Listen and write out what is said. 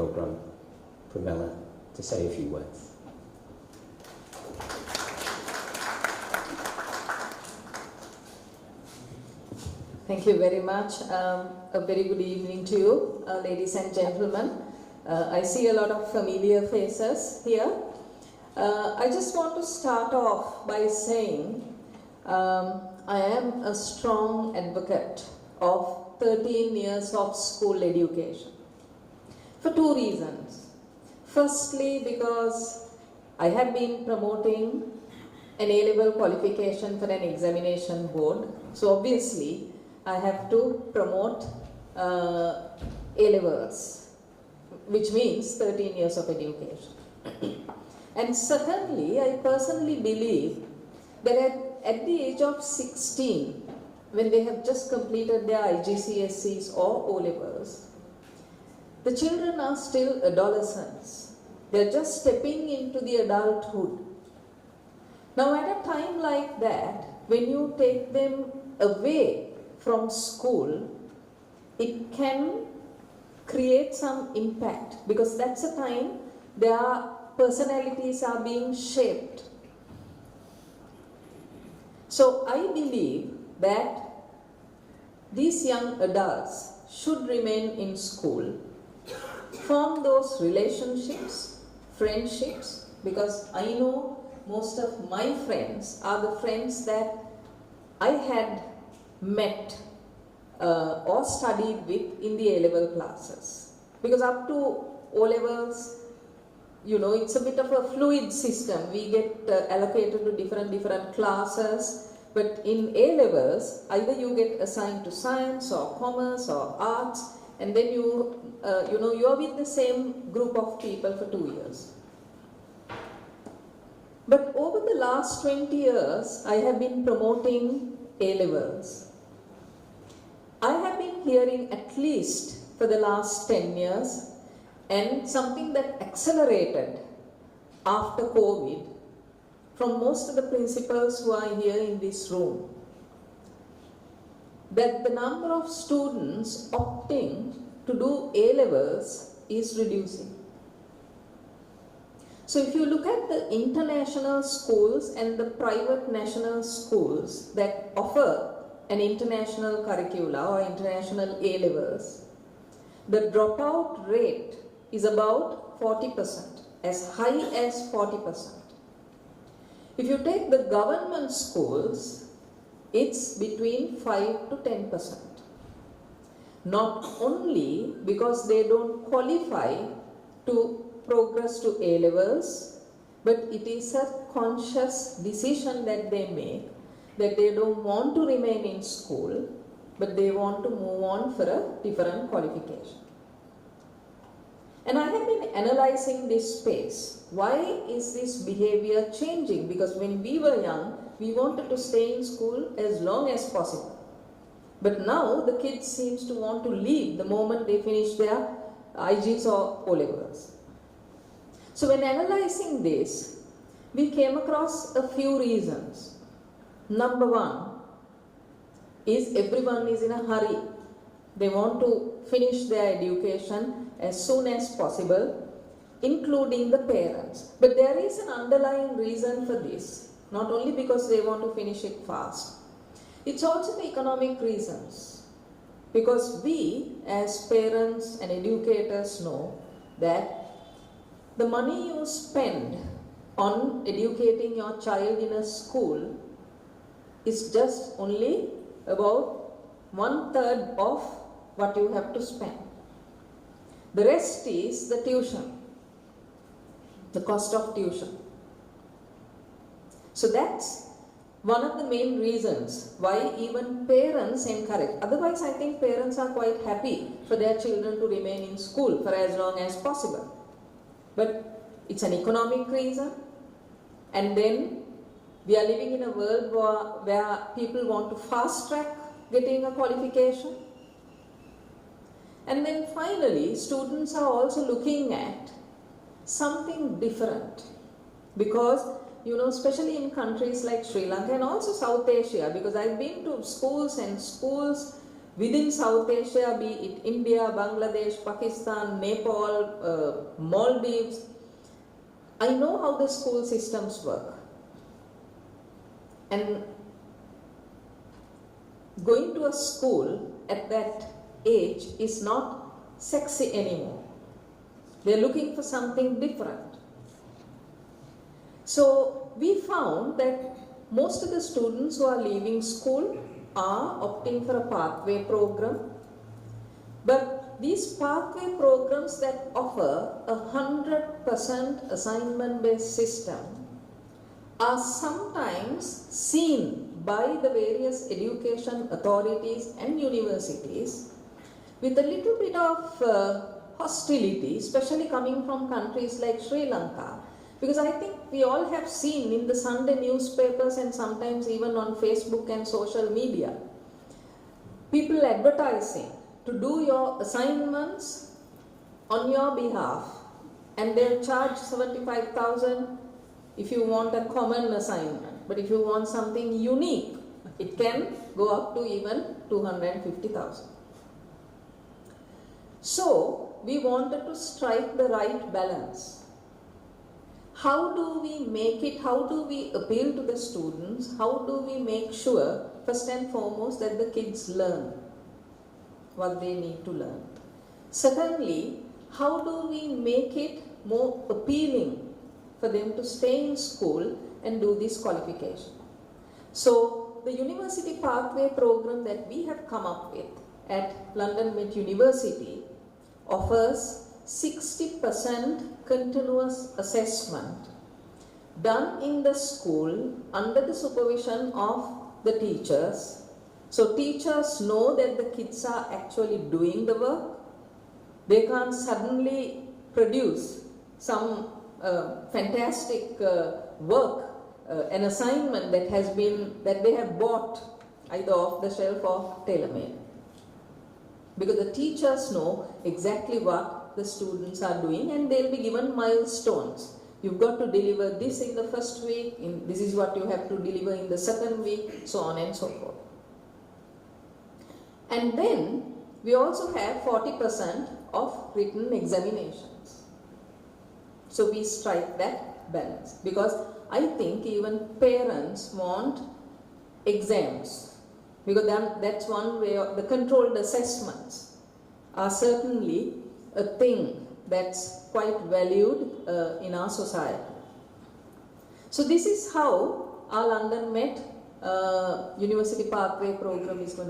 program, Pramila, to say a few words. Thank you very much. A very good evening to you, ladies and gentlemen. I see a lot of familiar faces here. I just want to start off by saying I am a strong advocate of 13 years of school education for two reasons. Firstly, because I have been promoting an A-level qualification for an examination board. So obviously, I have to promote A-levels, which means 13 years of education. And secondly, I personally believe that at the age of 16, when they have just completed their IGCSEs or O-levels, the children are still adolescents. They are just stepping into the adulthood. Now at a time like that, when you take them away from school, it can create some impact, because that's a time their personalities are being shaped. So I believe that these young adults should remain in school, form those relationships, friendships, because I know most of my friends are the friends that I had met or studied with in the A-level classes. Because up to O-levels, you know, it's a bit of a fluid system. We get allocated to different classes, but in A-levels, either you get assigned to science or commerce or arts, and then you are with the same group of people for 2 years. But over the last 20 years, I have been promoting A-levels. I have been hearing, at least for the last 10 years, and something that accelerated after COVID, from most of the principals who are here in this room, that the number of students opting to do A-levels is reducing. So if you look at the international schools and the private national schools that offer an international curricula or international A-levels, the dropout rate is about 40%, as high as 40%. If you take the government schools, it's between 5 to 10%. Not only because they don't qualify to progress to A-levels, but it is a conscious decision that they make, that they don't want to remain in school, but they want to move on for a different qualification. And I have been analyzing this space. Why is this behavior changing? Because when we were young, we wanted to stay in school as long as possible. But now the kids seems to want to leave the moment they finish their IGs or O-levels. So when analyzing this, we came across a few reasons. Number one is everyone is in a hurry. They want to finish their education as soon as possible, including the parents. But there is an underlying reason for this, not only because they want to finish it fast. It's also the economic reasons. Because we as parents and educators know that the money you spend on educating your child in a school is just only about 1/3 of what you have to spend. The rest is the tuition, the cost of tuition. So that's one of the main reasons why even parents encourage. Otherwise, I think parents are quite happy for their children to remain in school for as long as possible. But it's an economic reason, and then we are living in a world where people want to fast track getting a qualification. And then finally, students are also looking at something different, because especially in countries like Sri Lanka and also South Asia, because I've been to schools and schools within South Asia, be it India, Bangladesh, Pakistan, Nepal, Maldives. I know how the school systems work. And going to a school at that age is not sexy anymore. They're looking for something different. So we found that most of the students who are leaving school are opting for a pathway program. But these pathway programs that offer a 100% assignment-based system are sometimes seen by the various education authorities and universities with a little bit of hostility, especially coming from countries like Sri Lanka. Because I think we all have seen in the Sunday newspapers and sometimes even on Facebook and social media, people advertising to do your assignments on your behalf, and they'll charge 75,000 if you want a common assignment. But if you want something unique, it can go up to even 250,000. So we wanted to strike the right balance. How do we make it, how do we appeal to the students, how do we make sure, first and foremost, that the kids learn what they need to learn. Secondly, how do we make it more appealing for them to stay in school and do this qualification? So the university pathway program that we have come up with at London Met University offers 60% continuous assessment done in the school under the supervision of the teachers. So teachers know that the kids are actually doing the work. They can't suddenly produce some fantastic work, an assignment that they have bought either off the shelf or tailor-made. Because the teachers know exactly what the students are doing, and they'll be given milestones. You've got to deliver this in the first week, this is what you have to deliver in the second week, so on and so forth. And then we also have 40% of written examinations. So we strike that balance, because I think even parents want exams, because that's one way of the controlled assessments are certainly a thing that's quite valued in our society. So this is how our London Met University Pathway program is going to